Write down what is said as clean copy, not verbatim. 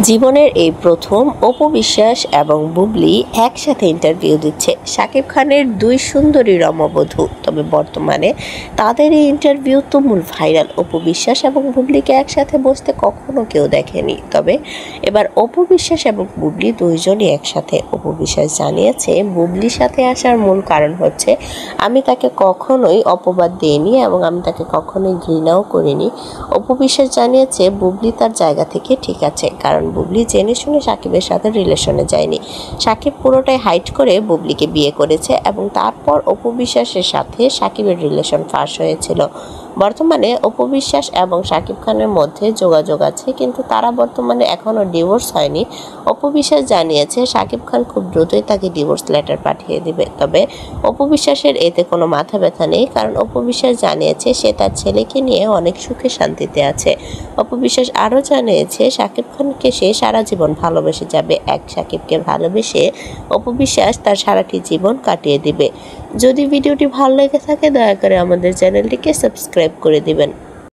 জীবনের এই প্রথম অপু বিশ্বাস এবং বুবলি একসাথে ইন্টারভিউ দিচ্ছে। শাকিব খানের দুই সুন্দরী রমবধূ, তবে বর্তমানে তাদের এই ইন্টারভিউ তুমুল ভাইরাল। অপু বিশ্বাস এবং বুবলিকে একসাথে বসতে কখনো কেউ দেখেনি, তবে এবার অপু বিশ্বাস এবং বুবলি দুইজনই একসাথে। অপু বিশ্বাস জানিয়েছে বুবলির সাথে আসার মূল কারণ হচ্ছে আমি তাকে কখনোই অপবাদ দিইনি এবং আমি তাকে কখনোই ঘৃণাও করিনি। অপু বিশ্বাস জানিয়েছে বুবলি তার জায়গা থেকে ঠিক আছে, কারণ বুবলি জেনে শুনে সাকিবের সাথে রিলেশনে যায়নি। সাকিব পুরোটাই হাইড করে বুবলিকে বিয়ে করেছে এবং তারপর অপু বিশ্বাসের সাথে সাকিবের রিলেশন ফাঁস হয়েছিল। বর্তমানে অপু বিশ্বাস এবং সাকিব খানের মধ্যে যোগাযোগ আছে, কিন্তু তারা বর্তমানে এখনও ডিভোর্স হয়নি। অপু বিশ্বাস জানিয়েছে সাকিব খান খুব দ্রুতই তাকে ডিভোর্স লেটার পাঠিয়ে দিবে, তবে অপু বিশ্বাসের এতে কোনো মাথা ব্যথা নেই, কারণ অপু বিশ্বাস জানিয়েছে সে তার ছেলেকে নিয়ে অনেক সুখে শান্তিতে আছে। অপু বিশ্বাস আরও জানিয়েছে সাকিব খানকে সে সারা জীবন ভালোবেসে যাবে। সাকিবকে ভালোবেসে অপু বিশ্বাস তার সারাটি জীবন কাটিয়ে দিবে। যদি ভিডিওটি ভালো লেগে থাকে দয়া করে আমাদের চ্যানেলটিকে সাবস্ক্রাইব করে দিবেন।